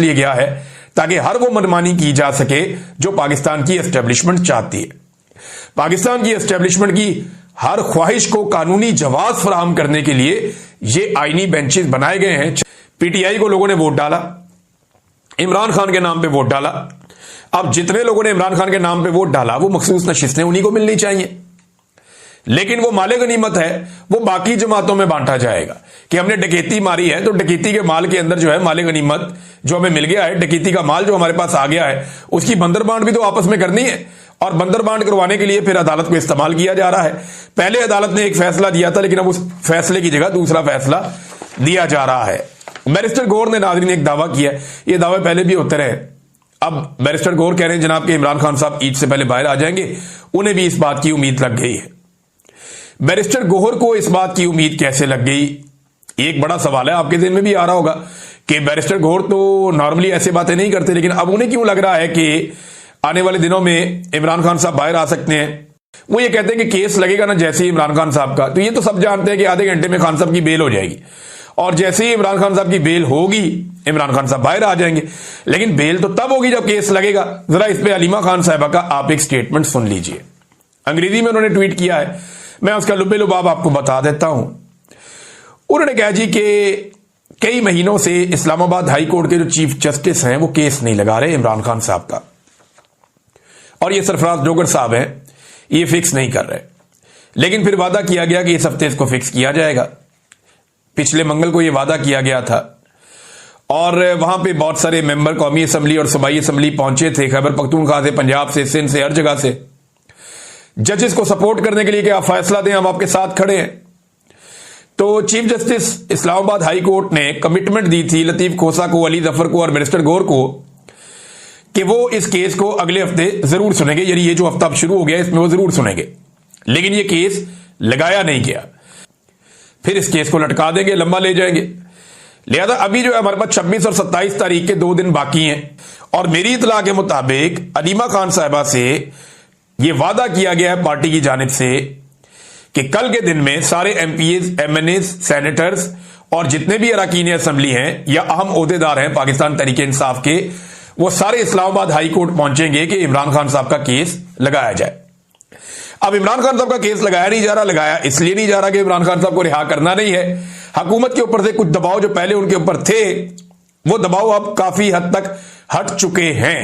लिए गया है ताकि हर वो मनमानी की जा सके जो पाकिस्तान की एस्टेब्लिशमेंट चाहती है। पाकिस्तान की एस्टेब्लिशमेंट की हर ख्वाहिश को कानूनी जवाब फराहम करने के लिए ये आईनी बेंचेस बनाए गए हैं। पीटीआई को लोगों ने वोट डाला, इमरान खान के नाम पे वोट डाला। अब जितने लोगों ने इमरान खान के नाम पे वोट डाला वो मखसूस नशिस्तें उन्हीं को मिलनी चाहिए, लेकिन वो माले गनीमत है वो बाकी जमातों में बांटा जाएगा कि हमने डकैती मारी है तो डकैती के माल के अंदर जो है माले गनीमत जो हमें मिल गया है, डकैती का माल जो हमारे पास आ गया है, उसकी बंदर बांट भी तो आपस में करनी है। और बंदर बांट करवाने के लिए फिर अदालत को इस्तेमाल किया जा रहा है। पहले अदालत ने एक फैसला दिया था, लेकिन अब उस फैसले की जगह दूसरा फैसला दिया जा रहा है। बैरिस्टर गौर ने नाज़रीन एक दावा किया, ये दावे पहले भी होते रहे। अब बैरिस्टर गौर कह रहे हैं जनाब कि इमरान खान साहब ईद से पहले बाहर आ जाएंगे, उन्हें भी इस बात की उम्मीद लग गई है। बैरिस्टर गौहर को इस बात की उम्मीद कैसे लग गई, एक बड़ा सवाल है। आपके दिन में भी आ रहा होगा कि बैरिस्टर गौहर तो नॉर्मली ऐसे बातें नहीं करते, लेकिन अब उन्हें क्यों लग रहा है कि आने वाले दिनों में इमरान खान साहब बाहर आ सकते हैं। वो ये कहते हैं कि केस लगेगा ना जैसे ही इमरान खान साहब का, तो ये तो सब जानते हैं कि आधे घंटे में खान साहब की बेल हो जाएगी, और जैसे ही इमरान खान साहब की बेल होगी इमरान खान साहब बाहर आ जाएंगे। लेकिन बेल तो तब होगी जब केस लगेगा। जरा इस पे हलीमा खान साहबा का आप एक स्टेटमेंट सुन लीजिए। अंग्रेजी में उन्होंने ट्वीट किया है, मैं उसका लुबे लुबाब आपको बता देता हूं। उन्होंने कहा जी कि कई महीनों से इस्लामाबाद हाई कोर्ट के जो चीफ जस्टिस हैं वो केस नहीं लगा रहे इमरान खान साहब का, और ये सरफराज जोगर साहब हैं ये फिक्स नहीं कर रहे। लेकिन फिर वादा किया गया कि इस हफ्ते इसको फिक्स किया जाएगा। पिछले मंगल को यह वादा किया गया था, और वहां पे बहुत सारे मेंबर कौमी असम्बली और सूबाई असम्बली पहुंचे थे, खैबर पख्तूनख्वा से, पंजाब से, सिंध से, हर जगह से, जजेस को सपोर्ट करने के लिए कि आप फैसला दें, हम आपके साथ खड़े हैं। तो chief justice Islamabad high court ने कमिटमेंट दी थी लतीफ खोसा को, अली जफर को और बैरिस्टर गौर को कि वो इस केस को अगले हफ्ते जरूर सुनेंगे, यानी ये जो हफ्ता अब शुरू हो गया इसमें वो जरूर सुनेंगे। लेकिन ये केस लगाया नहीं गया, फिर इस केस को लटका देंगे, लंबा ले जाएंगे। लिहाजा अभी जो है हमारे पास 26 और 27 तारीख के 2 दिन बाकी हैं, और मेरी इतला के मुताबिक हलीमा खान साहिबा से यह वादा किया गया है पार्टी की जानिब से कि कल के दिन में सारे एमपीएस, एमएनएस, सेनेटर्स और जितने भी अरकान असम्बली हैं या अहम ओहदेदार हैं पाकिस्तान तहरीक इंसाफ के, वो सारे इस्लामाबाद हाई कोर्ट पहुंचेंगे कि इमरान खान साहब का केस लगाया जाए। अब इमरान खान साहब का केस लगाया नहीं जा रहा, लगाया इसलिए नहीं जा रहा कि इमरान खान साहब को रिहा करना नहीं है। हुकूमत के ऊपर से कुछ दबाव जो पहले उनके ऊपर थे वो दबाव अब काफी हद तक हट चुके हैं।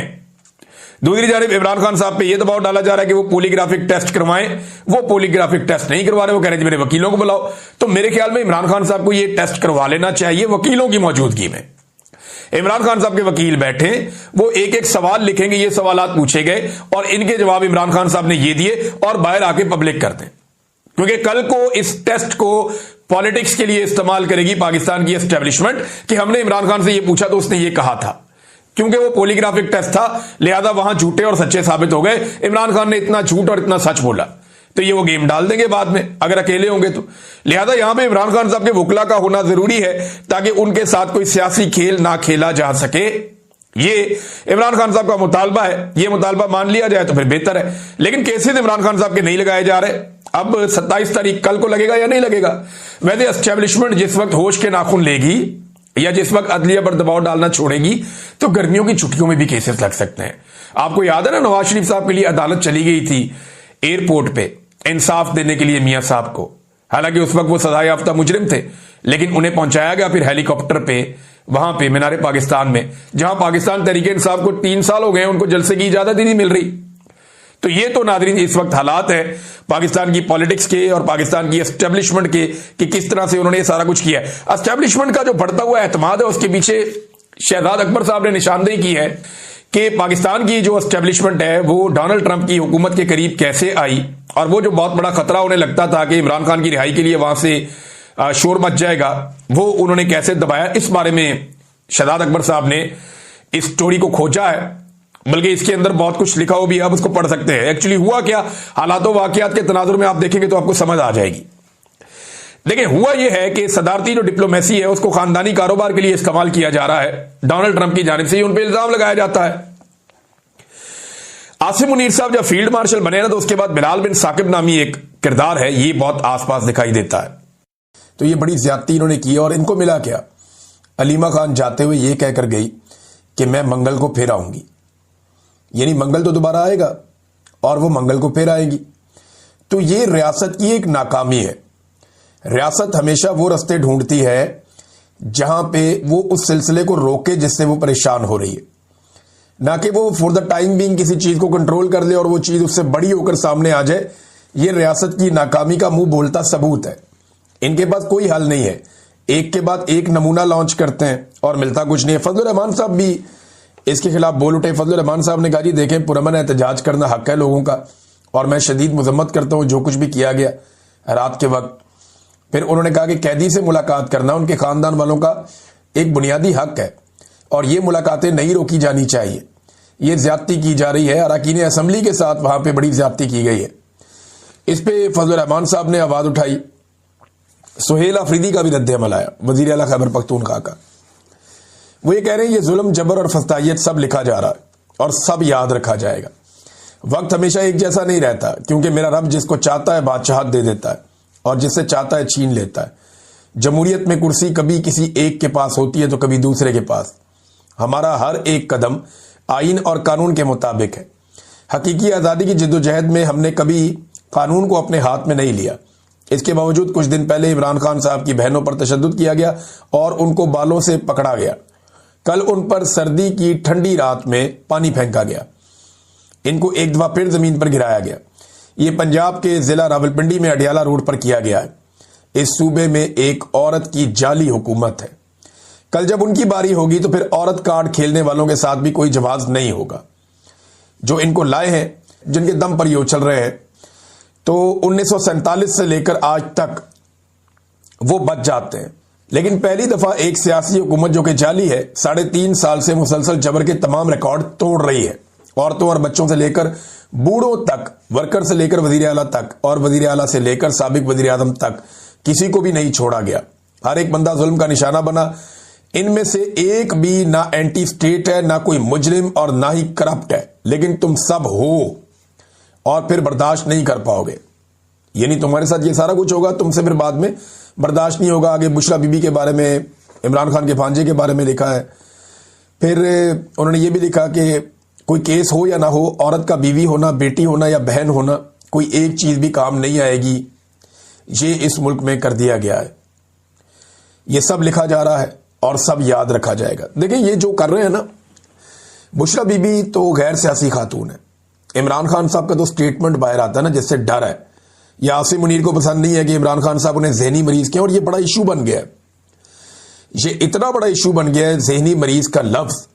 दूसरी जानिब इमरान खान साहब पे यह दबाव डाला जा रहा है कि वो पॉलीग्राफिक टेस्ट करवाएं, वो पॉलीग्राफिक टेस्ट नहीं करवा रहे, वो कह रहे हैं मेरे वकीलों को बुलाओ। तो मेरे ख्याल में इमरान खान साहब को ये टेस्ट करवा लेना चाहिए वकीलों की मौजूदगी में। इमरान खान साहब के वकील बैठे, वो एक एक सवाल लिखेंगे, ये सवालात पूछे गए और इनके जवाब इमरान खान साहब ने ये दिए और बाहर आके पब्लिक कर दें, क्योंकि कल को इस टेस्ट को पॉलिटिक्स के लिए इस्तेमाल करेगी पाकिस्तान की एस्टेब्लिशमेंट कि हमने इमरान खान से ये पूछा तो उसने ये कहा था। क्योंकि वो पॉलीग्राफिक टेस्ट था, लिहाजा वहां झूठे और सच्चे साबित हो गए। इमरान खान ने इतना झूठ और इतना सच बोला, तो ये वो गेम डाल देंगे बाद में अगर अकेले होंगे तो। लिहाजा यहां पे इमरान खान साहब के वकला का होना जरूरी है ताकि उनके साथ कोई सियासी खेल ना खेला जा सके। ये इमरान खान साहब का मुतालबा है, ये मुतालबा मान लिया जाए तो फिर बेहतर है। लेकिन केसेस इमरान खान साहब के नहीं लगाए जा रहे। अब 27 तारीख कल को लगेगा या नहीं लगेगा। वैसे एस्टेब्लिशमेंट जिस वक्त होश के नाखून लेगी या जिस वक्त अदलिया पर दबाव डालना छोड़ेगी तो गर्मियों की छुट्टियों में भी केसेस लग सकते हैं। आपको याद है ना, नवाज शरीफ साहब के लिए अदालत चली गई थी एयरपोर्ट पे इंसाफ देने के लिए मियां साहब को। हालांकि उस वक्त वो सजा याफ्ता मुजरिम थे, लेकिन उन्हें पहुंचाया गया फिर हेलीकॉप्टर पे वहां पे मीनारे पाकिस्तान में, जहां पाकिस्तान तहरीक इंसाफ को 3 साल हो गए, उनको जलसे की इजाजत ही नहीं मिल रही। तो ये तो नादरीन इस वक्त हालात है पाकिस्तान की पॉलिटिक्स के और पाकिस्तान की एस्टेब्लिशमेंट के कि किस तरह से उन्होंने ये सारा कुछ किया है। एस्टेब्लिशमेंट का जो बढ़ता हुआ एतमाद है उसके पीछे शहजाद अकबर साहब ने निशानदेही की है कि पाकिस्तान की जो एस्टेब्लिशमेंट है वो डोनाल्ड ट्रंप की हुकूमत के करीब कैसे आई, और वो जो बहुत बड़ा खतरा उन्हें लगता था कि इमरान खान की रिहाई के लिए वहां से शोर मच जाएगा, वो उन्होंने कैसे दबाया। इस बारे में शहजाद अकबर साहब ने इस स्टोरी को खोजा है, बल्कि इसके अंदर बहुत कुछ लिखा हो भी, आप उसको पढ़ सकते हैं। एक्चुअली हुआ क्या, हालातों वाकयात के तनाजुर में आप देखेंगे तो आपको समझ आ जाएगी। लेकिन हुआ यह है कि सदारती जो डिप्लोमेसी है उसको खानदानी कारोबार के लिए इस्तेमाल किया जा रहा है डोनाल्ड ट्रंप की जानिब से, उन पर इल्जाम लगाया जाता है। आसिम मुनीर साहब जब फील्ड मार्शल बने ना तो उसके बाद बिलाल बिन साकिब नामी एक किरदार है, ये बहुत आसपास दिखाई देता है। तो ये बड़ी ज्यादती इन्होंने की, और इनको मिला क्या, हलीमा खान जाते हुए ये कहकर गई कि मैं मंगल को फिर आऊंगी, यानी मंगल तो दोबारा आएगा और वो मंगल को फिर आएगी। तो ये रियासत की एक नाकामी है। रियासत हमेशा वो रास्ते ढूंढती है जहां पे वो उस सिलसिले को रोके जिससे वो परेशान हो रही है, ना कि वो फॉर द टाइम बीइंग किसी चीज को कंट्रोल कर ले और वो चीज उससे बड़ी होकर सामने आ जाए। ये रियासत की नाकामी का मुंह बोलता सबूत है। इनके पास कोई हल नहीं है, एक के बाद एक नमूना लॉन्च करते हैं और मिलता कुछ नहीं है। फजलुर रहमान साहब भी इसके खिलाफ बोल उठे। फजलुर रहमान साहब ने कहा जी देखें, पुरअमन एहतजाज करना हक है लोगों का और मैं शदीद मजम्मत करता हूं जो कुछ भी किया गया रात के वक्त। फिर उन्होंने कहा कि कैदी से मुलाकात करना उनके खानदान वालों का एक बुनियादी हक है और ये मुलाकातें नहीं रोकी जानी चाहिए। ये ज्यादती की जा रही है, अरकान असम्बली के साथ वहां पे बड़ी ज्यादती की गई है। इस पे फजलुर रहमान साहब ने आवाज उठाई। सुहेल अफरीदी का भी रद्द अमल आया, वजीर आला खैबर पख्तूनख्वा का। वो ये कह रहे हैं ये जुल्म, जबर और फस्तायत सब लिखा जा रहा है और सब याद रखा जाएगा। वक्त हमेशा एक जैसा नहीं रहता, क्योंकि मेरा रब जिसको चाहता है बादशाहत दे देता है और जिससे चाहता है छीन लेता है। जमहूरियत में कुर्सी कभी किसी एक के पास होती है तो कभी दूसरे के पास। हमारा हर एक कदम आइन और कानून के मुताबिक है। हकीकी आज़ादी की जिद्दोजहद में हमने कभी कानून को अपने हाथ में नहीं लिया। इसके बावजूद कुछ दिन पहले इमरान खान साहब की बहनों पर तशद्दुद किया गया और उनको बालों से पकड़ा गया। कल उन पर सर्दी की ठंडी रात में पानी फेंका गया। इनको एक दफा फिर जमीन पर गिराया गया। ये पंजाब के जिला रावलपिंडी में अडियाला रोड पर किया गया है। इस सूबे में एक औरत की जाली हुकूमत है। कल जब उनकी बारी होगी तो फिर औरत कार्ड खेलने वालों के साथ भी कोई जवाब नहीं होगा। जो इनको लाए हैं, जिनके दम पर ये उछल रहे हैं, तो 1947 से लेकर आज तक वो बच जाते हैं। लेकिन पहली दफा एक सियासी हुकूमत जो कि जाली है, 3.5 साल से मुसलसल जबर के तमाम रिकॉर्ड तोड़ रही है। औरतों और बच्चों से लेकर बूढ़ों तक, वर्कर से लेकर वजीर आला तक और वजीर आला से लेकर साबिक वजीर आजम तक, किसी को भी नहीं छोड़ा गया। हर एक बंदा जुल्म का निशाना बना। इनमें से एक भी ना एंटी स्टेट है, ना कोई मुजरिम और ना ही करप्ट है, लेकिन तुम सब हो और फिर बर्दाश्त नहीं कर पाओगे। यानी तुम्हारे साथ ये सारा कुछ होगा, तुमसे फिर बाद में बर्दाश्त नहीं होगा। आगे बुशरा बीबी के बारे में, इमरान खान के भांजे के बारे में लिखा है। फिर उन्होंने ये भी लिखा कि कोई केस हो या ना हो, औरत का बीवी होना, बेटी होना या बहन होना, कोई एक चीज भी काम नहीं आएगी। ये इस मुल्क में कर दिया गया है। ये सब लिखा जा रहा है और सब याद रखा जाएगा। देखिए ये जो कर रहे हैं ना, बुशरा बीबी तो गैर सियासी खातून है। इमरान खान साहब का तो स्टेटमेंट बाहर आता है ना, जिससे डर है। या आसिम मुनीर को पसंद नहीं है कि इमरान खान साहब उन्हें जहनी मरीज किया, और ये बड़ा इशू बन गया है। ये इतना बड़ा इशू बन गया है जहनी मरीज का लफ्ज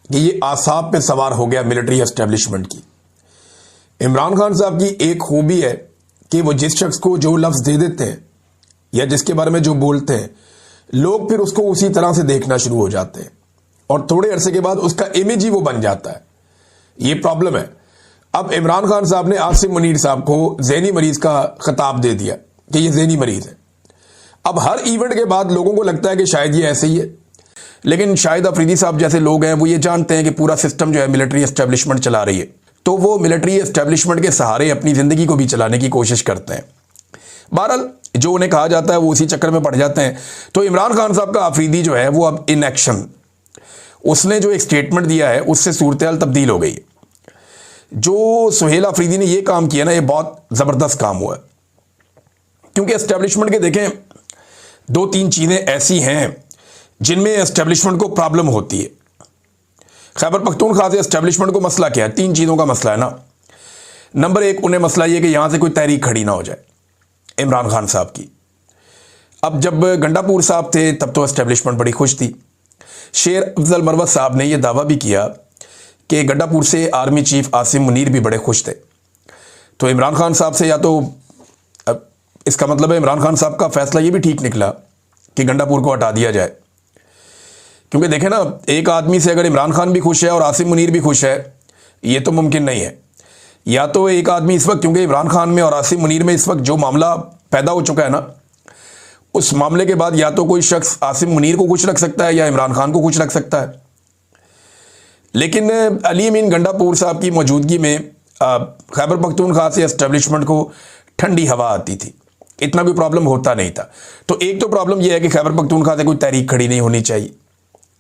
कि ये आसाब पे सवार हो गया मिलिट्री एस्टेब्लिशमेंट की। इमरान खान साहब की एक खूबी है कि वो जिस शख्स को जो लफ्ज दे देते हैं या जिसके बारे में जो बोलते हैं, लोग फिर उसको उसी तरह से देखना शुरू हो जाते हैं और थोड़े अरसे के बाद उसका इमेज ही वो बन जाता है। ये प्रॉब्लम है। अब इमरान खान साहब ने आसिम मुनीर साहब को ज़हनी मरीज का खिताब दे दिया कि ये ज़हनी मरीज है। अब हर इवेंट के बाद लोगों को लगता है कि शायद ये ऐसे ही है, लेकिन शाहिद अफरीदी साहब जैसे लोग हैं वो ये जानते हैं कि पूरा सिस्टम जो है मिलिट्री एस्टेब्लिशमेंट चला रही है, तो वो मिलिट्री एस्टेब्लिशमेंट के सहारे अपनी जिंदगी को भी चलाने की कोशिश करते हैं। बहरहाल जो उन्हें कहा जाता है वो उसी चक्कर में पड़ जाते हैं। तो इमरान खान साहब का अफरीदी जो है वो अब इन एक्शन, उसने जो एक स्टेटमेंट दिया है उससे सूरत हाल तब्दील हो गई है। जो सुहेल अफरीदी ने ये काम किया ना, ये बहुत ज़बरदस्त काम हुआ है, क्योंकि एस्टेब्लिशमेंट के देखें 2-3 चीज़ें ऐसी हैं जिनमें एस्टेब्लिशमेंट को प्रॉब्लम होती है। खैबर पख्तूनख्वा से एस्टेब्लिशमेंट को मसला क्या है? 3 चीज़ों का मसला है ना। नंबर 1, उन्हें मसला ये कि यहां से कोई तहरीक खड़ी ना हो जाए इमरान खान साहब की। अब जब गंडापुर साहब थे तब तो एस्टेब्लिशमेंट बड़ी खुश थी। शेर अफजल मरवत साहब ने यह दावा भी किया कि गंडापुर से आर्मी चीफ आसिम मुनीर भी बड़े खुश थे। तो इमरान खान साहब से, या तो इसका मतलब है इमरान खान साहब का फैसला ये भी ठीक निकला कि गंडापुर को हटा दिया जाए, क्योंकि देखें ना, एक आदमी से अगर इमरान खान भी खुश है और आसिम मुनीर भी खुश है, ये तो मुमकिन नहीं है। या तो एक आदमी इस वक्त, क्योंकि इमरान खान में और आसिम मुनीर में इस वक्त जो मामला पैदा हो चुका है ना, उस मामले के बाद या तो कोई शख्स आसिम मुनीर को खुश रख सकता है या इमरान खान को खुश रख सकता है। लेकिन अली अमीन गंडापुर साहब की मौजूदगी में खैबर पख्तूनख्वा से एस्टेब्लिशमेंट को ठंडी हवा आती थी, इतना कोई प्रॉब्लम होता नहीं था। तो एक तो प्रॉब्लम यह है कि खैबर पख्तूनख्वा से कोई तहरीक खड़ी नहीं होनी चाहिए।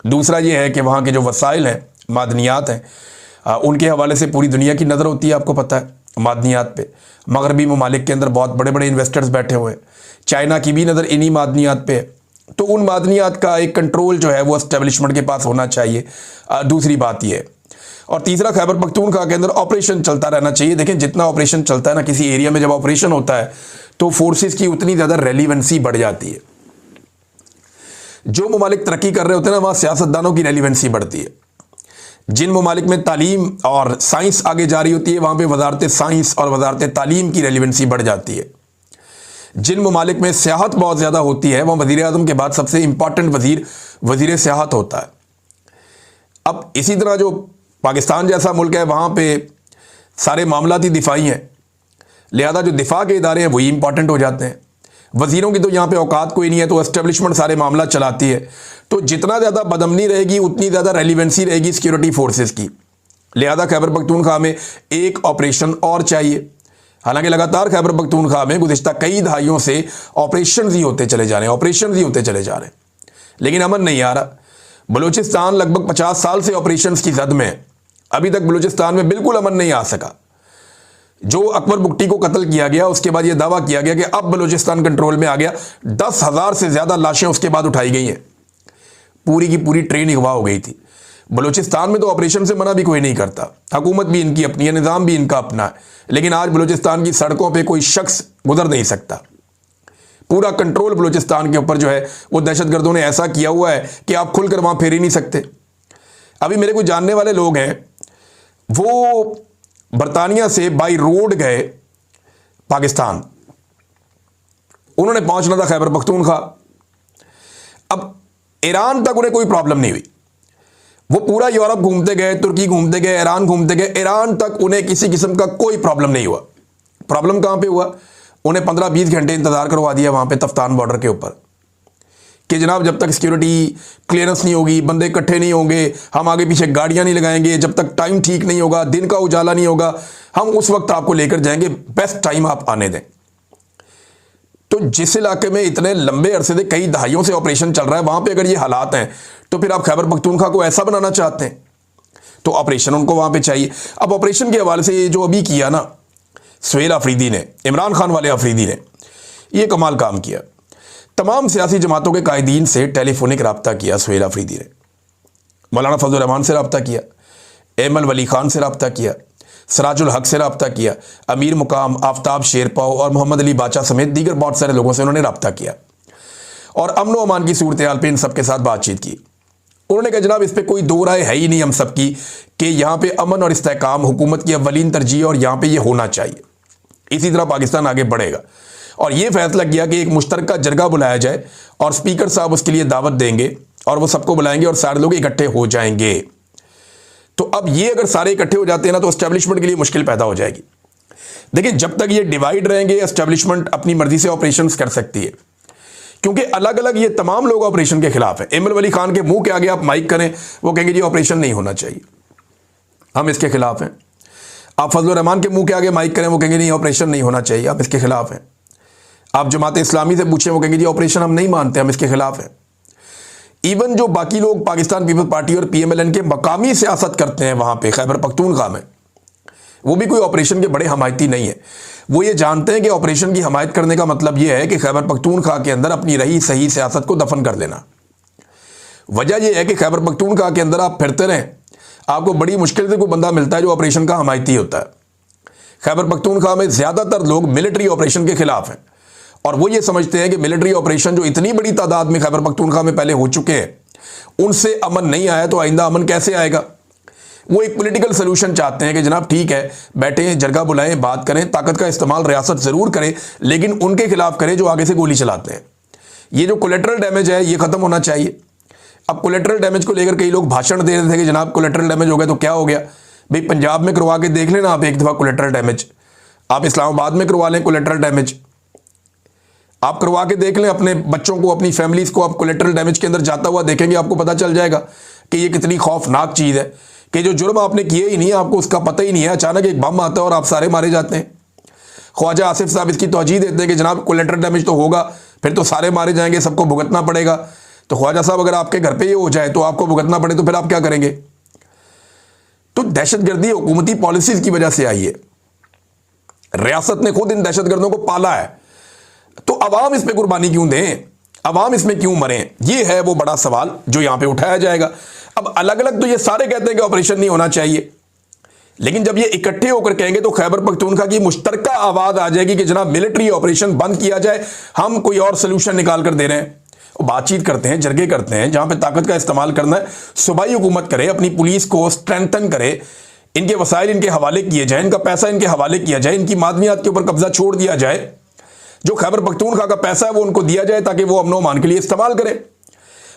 दूसरा ये है कि वहाँ के जो वसाइल हैं, मादनियात हैं, उनके हवाले से पूरी दुनिया की नज़र होती है, आपको पता है मादनियात पे। मगरबी ममालिक के अंदर बहुत बड़े बड़े इन्वेस्टर्स बैठे हुए हैं, चाइना की भी नज़र इन्हीं मादनियात पे है। तो उन मादनियात का एक कंट्रोल जो है वो एस्टेब्लिशमेंट के पास होना चाहिए। दूसरी बात ये है। और तीसरा, खैबर पख्तूनख्वा के अंदर ऑपरेशन चलता रहना चाहिए। देखें, जितना ऑपरेशन चलता है ना, किसी एरिया में जब ऑपरेशन होता है तो फोर्सेस की उतनी ज़्यादा रेलिवेंसी बढ़ जाती है। जो ममालिक तरक्की कर रहे होते हैं ना, वहाँ सियासतदानों की रेलिवेंसी बढ़ती है। जिन ममालिक में तालीम और साइंस आगे जा रही होती है, वहाँ पे वजारत साइंस और वजारत तालीम की रेलिवेंसी बढ़ जाती है। जिन ममालिक में सियाहत बहुत ज़्यादा होती है, वहाँ वज़ीर आज़म के बाद सबसे इंपॉर्टेंट वज़ीर सियाहत होता है। अब इसी तरह जो पाकिस्तान जैसा मुल्क है, वहाँ पे सारे मामलाती दिफाई हैं, लिहाजा जो दिफा के इदारे हैं वही इंपॉर्टेंट हो जाते हैं। वज़ीरों की तो यहाँ पे औकात कोई नहीं है, तो एस्टेब्लिशमेंट सारे मामला चलाती है। तो जितना ज़्यादा बदअमनी रहेगी उतनी ज़्यादा रेलिवेंसी रहेगी सिक्योरिटी फोर्सेस की। लिहाजा खैबर पख्तूनख्वा में एक ऑपरेशन और चाहिए। हालांकि लगातार खैबर पख्तूनख्वा में गुज़िश्ता कई दहाइयों से ऑपरेशन ही होते चले जा रहे हैं, लेकिन अमन नहीं आ रहा। बलूचिस्तान लगभग 50 साल से ऑपरेशन की जद में है, अभी तक बलूचिस्तान में बिल्कुल अमन नहीं आ सका। जो अकबर बुगटी को कत्ल किया गया, उसके बाद यह दावा किया गया कि अब बलूचिस्तान कंट्रोल में आ गया। 10,000 से ज़्यादा लाशें उसके बाद उठाई गई हैं। पूरी की पूरी ट्रेन अगवा हो गई थी। बलूचिस्तान में तो ऑपरेशन से मना भी कोई नहीं करता, हुकूमत भी इनकी अपनी है, निज़ाम भी इनका अपना है, लेकिन आज बलूचिस्तान की सड़कों पर कोई शख्स गुजर नहीं सकता। पूरा कंट्रोल बलूचिस्तान के ऊपर जो है वो दहशतगर्दों ने ऐसा किया हुआ है कि आप खुलकर वहाँ फेर ही नहीं सकते। अभी मेरे कोई जानने वाले लोग हैं, वो बरतानिया से बाई रोड गए पाकिस्तान, उन्होंने पहुंचना था खैबर पख्तूनख्वा। अब ईरान तक उन्हें कोई प्रॉब्लम नहीं हुई, वो पूरा यूरोप घूमते गए, तुर्की घूमते गए, ईरान घूमते गए, ईरान तक उन्हें किसी किस्म का कोई प्रॉब्लम नहीं हुआ। प्रॉब्लम कहां पे हुआ? उन्हें 15-20 घंटे इंतजार करवा दिया वहां पे तफ्तान बॉर्डर के ऊपर कि जनाब जब तक सिक्योरिटी क्लियरेंस नहीं होगी, बंदे इकट्ठे नहीं होंगे, हम आगे पीछे गाड़ियां नहीं लगाएंगे, जब तक टाइम ठीक नहीं होगा, दिन का उजाला नहीं होगा, हम उस वक्त आपको लेकर जाएंगे, बेस्ट टाइम आप आने दें। तो जिस इलाके में इतने लंबे अरसे से कई दहाइयों से ऑपरेशन चल रहा है, वहां पे अगर ये हालात हैं तो फिर आप खैबर पख्तूनख्वा को ऐसा बनाना चाहते हैं तो ऑपरेशन उनको वहां पे चाहिए। अब ऑपरेशन के हवाले से ये जो अभी किया ना सुहेल अफरीदी ने, इमरान खान वाले अफरीदी ने, ये कमाल काम किया। तमाम सियासी जमातों के कायदीन से टेलीफोनिक रब्ता किया सुहेल अफरीदी ने, मौलाना फजल रहमान से रब्ता किया, एमल वली खान से रब्ता किया, सराजुल हक से रब्ता किया, अमीर मुकाम, आफ्ताब शेरपाओ और मोहम्मद अली बाचा समेत दीगर बहुत सारे लोगों से उन्होंने रब्ता किया और अमन व अमान की सूरत हाल पर इन सबके साथ बातचीत की। उन्होंने कहा जनाब इस पर कोई दो राय है ही नहीं हम सबकी कि यहाँ पे अमन और इस्तेहकाम हुकूमत की अव्वलीन तरजीह और यहाँ पे ये होना चाहिए, इसी तरह पाकिस्तान आगे बढ़ेगा। और ये फैसला किया कि एक मुश्तरका जरगा बुलाया जाए और स्पीकर साहब उसके लिए दावत देंगे और वो सबको बुलाएंगे और सारे लोग इकट्ठे हो जाएंगे। तो अब ये अगर सारे इकट्ठे हो जाते हैं ना तो एस्टेब्लिशमेंट के लिए मुश्किल पैदा हो जाएगी। देखिए जब तक ये डिवाइड रहेंगे एस्टेब्लिशमेंट अपनी मर्जी से ऑपरेशन कर सकती है, क्योंकि अलग अलग ये तमाम लोग ऑपरेशन के खिलाफ है। एमल वली खान के मुंह के आगे आप माइक करें, वो कहेंगे जी ऑपरेशन नहीं होना चाहिए, हम इसके खिलाफ हैं। आप फजल रहमान के मुंह के आगे माइक करें, वो कहेंगे नहीं ऑपरेशन नहीं होना चाहिए, आप इसके खिलाफ हैं। आप जमात इस्लामी से पूछें, वो कहेंगे जी ऑपरेशन हम नहीं मानते, हम इसके खिलाफ हैं। इवन जो बाकी लोग पाकिस्तान पीपल्स पार्टी और PMLN के मकामी सियासत करते हैं वहां पे खैबर पख्तूनख्वा में, वो भी कोई ऑपरेशन के बड़े हमायती नहीं है। वो ये जानते हैं कि ऑपरेशन की हमायत करने का मतलब ये है कि खैबर पख्तूनख्वा के अंदर अपनी रही सही सियासत को दफन कर देना। वजह यह है कि खैबर पख्तूनख्वा के अंदर आप फिरते रहें, आपको बड़ी मुश्किल से कोई बंदा मिलता है जो ऑपरेशन का हमायती होता है। खैबर पख्तूनख्वा में ज़्यादातर लोग मिलिट्री ऑपरेशन के खिलाफ हैं और वो ये समझते हैं कि मिलिट्री ऑपरेशन जो इतनी बड़ी तादाद में खैबर पख्तूनख्वा में पहले हो चुके हैं, उनसे अमन नहीं आया तो आइंदा अमन कैसे आएगा। वो एक पॉलिटिकल सोल्यूशन चाहते हैं कि जनाब ठीक है, बैठे जरगा बुलाएं, बात करें, ताकत का इस्तेमाल रियासत ज़रूर करे, लेकिन उनके खिलाफ करे जो आगे से गोली चलाते हैं। ये जो कोलेटरल डैमेज है ये ख़त्म होना चाहिए। अब कोलेटरल डैमेज को लेकर कई लोग भाषण दे रहे थे कि जनाब कोलेटरल डैमेज हो गया तो क्या हो गया। भाई पंजाब में करवा के देख लेना आप एक दफ़ा कोलेटरल डैमेज, आप इस्लामाबाद में करवा लें कोलेटरल डैमेज, आप करवा के देख लें अपने बच्चों को, अपनी फैमिलीज को, आप कोलेटरल डैमेज के अंदर जाता हुआ देखेंगे, आपको पता चल जाएगा कि ये कितनी खौफनाक चीज़ है कि जो जुर्म आपने किए ही नहीं है, आपको उसका पता ही नहीं है, अचानक एक बम आता है और आप सारे मारे जाते हैं। ख्वाजा आसिफ साहब इसकी तौजीह देते हैं कि जनाब कोलेटरल डैमेज तो होगा, फिर तो सारे मारे जाएंगे, सबको भुगतना पड़ेगा। तो ख्वाजा साहब अगर आपके घर पे ये हो जाए तो आपको भुगतना पड़े तो फिर आप क्या करेंगे? तो दहशतगर्दी हुकूमती पॉलिसीज की वजह से आई है। रियासत ने खुद इन दहशतगर्दों को पाला है, तो अवाम इस पे कुर्बानी क्यों दें? अवाम इसमें क्यों मरें? ये है वो बड़ा सवाल जो यहां पे उठाया जाएगा। अब अलग अलग तो ये सारे कहते हैं कि ऑपरेशन नहीं होना चाहिए, लेकिन जब ये इकट्ठे होकर कहेंगे तो खैबर पख्तूनख्वा की मुश्तरका आवाज आ जाएगी कि जनाब मिलिट्री ऑपरेशन बंद किया जाए, हम कोई और सोल्यूशन निकाल कर दे रहे हैं। बातचीत करते हैं, जरगे करते हैं, जहां पे ताकत का इस्तेमाल करना है सूबाई हुकूमत करे, अपनी पुलिस को स्ट्रेंथन करे, इनके वसाइल इनके हवाले किए जाए, इनका पैसा इनके हवाले किया जाए, इनकी मादनियात के ऊपर कब्जा छोड़ दिया जाए, जो खैबर पख्तूनख्वा का पैसा है वो उनको दिया जाए ताकि वो अमन अमान के लिए इस्तेमाल करें।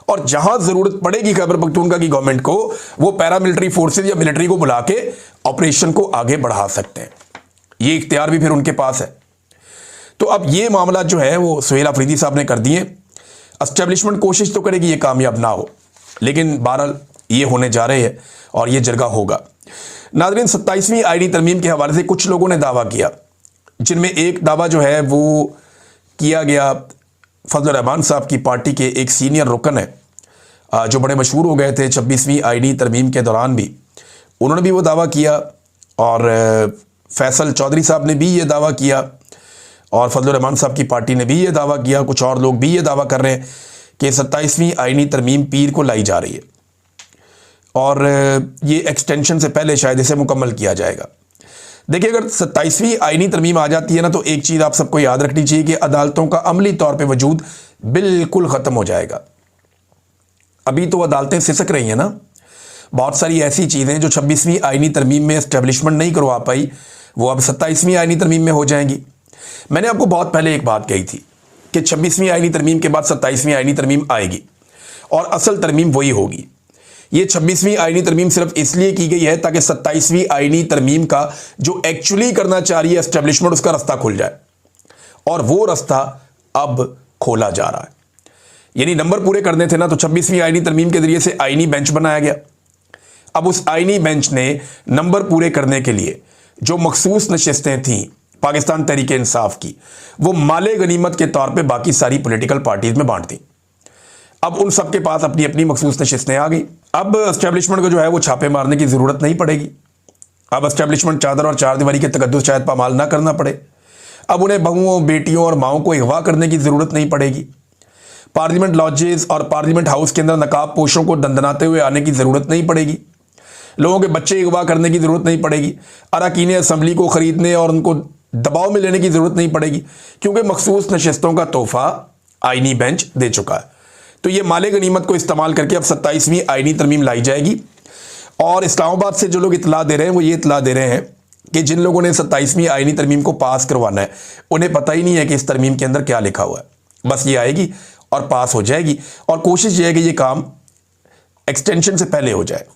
और जहां जरूरत पड़ेगी खैबर पख्तूनख्वा की गवर्नमेंट को, वो पैरामिलिट्री फोर्सेज या मिलिट्री को बुला के ऑपरेशन को आगे बढ़ा सकते हैं। ये इख्तियार भी फिर उनके पास है। तो अब ये मामला जो है वो सुहेल अफरीदी साहब ने कर दिए। एस्टेब्लिशमेंट कोशिश तो करेगी ये कामयाब ना हो, लेकिन बहरहाल ये होने जा रहे हैं और ये जरगा होगा। नाज़रीन, 27वीं आईनी तरमीम के हवाले से कुछ लोगों ने दावा किया, जिनमें एक दावा जो है वो किया गया फजल रहमान साहब की पार्टी के एक सीनियर रुकन है जो बड़े मशहूर हो गए थे 26वीं आईनी तरमीम के दौरान भी, उन्होंने भी वो दावा किया, और फैसल चौधरी साहब ने भी ये दावा किया, और फजल रहमान साहब की पार्टी ने भी ये दावा किया, कुछ और लोग भी ये दावा कर रहे हैं कि 27वीं आईनी तरमीम पीर को लाई जा रही है और ये एक्सटेंशन से पहले शायद इसे मुकम्मल किया जाएगा। देखिए, अगर 27वीं आईनी तरमीम आ जाती है ना, तो एक चीज़ आप सबको याद रखनी चाहिए कि अदालतों का अमली तौर पे वजूद बिल्कुल ख़त्म हो जाएगा। अभी तो अदालतें सिसक रही हैं ना, बहुत सारी ऐसी चीज़ें जो 26वीं आईनी तरमीम में एस्टेब्लिशमेंट नहीं करवा पाई, वो अब 27वीं आईनी तरमीम में हो जाएंगी। मैंने आपको बहुत पहले एक बात कही थी कि 26वीं आईनी तरमीम के बाद 27वीं आईनी तरमीम आएगी और असल तरमीम वही होगी। ये 26वीं आईनी तरमीम सिर्फ इसलिए की गई है ताकि 27वीं आईनी तरमीम का जो एक्चुअली करना चाह रही है एस्टेब्लिशमेंट, उसका रास्ता खुल जाए, और वो रास्ता अब खोला जा रहा है। यानी नंबर पूरे करने थे ना, तो 26वीं आईनी तरमीम के जरिए से आईनी बेंच बनाया गया। अब उस आईनी बेंच ने नंबर पूरे करने के लिए जो मखसूस नशिस्तें थीं पाकिस्तान तहरीके इंसाफ की, वो माले गनीमत के तौर पे बाकी सारी पॉलिटिकल पार्टीज में बांट दी। अब उन सब के पास अपनी अपनी मखसूस नशिस्तें आ गई। अब एस्टेब्लिशमेंट को जो है वो छापे मारने की ज़रूरत नहीं पड़ेगी। अब एस्टेब्लिशमेंट चादर और चारदीवारी के तकद्दुस शायद पामाल ना करना पड़े। अब उन्हें बहुओं, बेटियों और माओं को अगवा करने की ज़रूरत नहीं पड़ेगी। पार्लियामेंट लॉजेस और पार्लियामेंट हाउस के अंदर नकाब पोशों को दंदनाते हुए आने की ज़रूरत नहीं पड़ेगी। लोगों के बच्चे अगवा करने की ज़रूरत नहीं पड़ेगी। अरकान असम्बली को ख़रीदने और उनको दबाव में लेने की ज़रूरत नहीं पड़ेगी, क्योंकि मखसूस नशिस्तों का तोहफा आईनी बेंच दे चुका है। तो ये माले गनीमत को इस्तेमाल करके अब 27वीं आईनी तरमीम लाई जाएगी। और इस्लामाबाद से जो लोग इतला दे रहे हैं वो ये इतला दे रहे हैं कि जिन लोगों ने 27वीं आईनी तरमीम को पास करवाना है, उन्हें पता ही नहीं है कि इस तरमीम के अंदर क्या लिखा हुआ है। बस ये आएगी और पास हो जाएगी, और कोशिश ये है कि ये काम एक्सटेंशन से पहले हो जाए।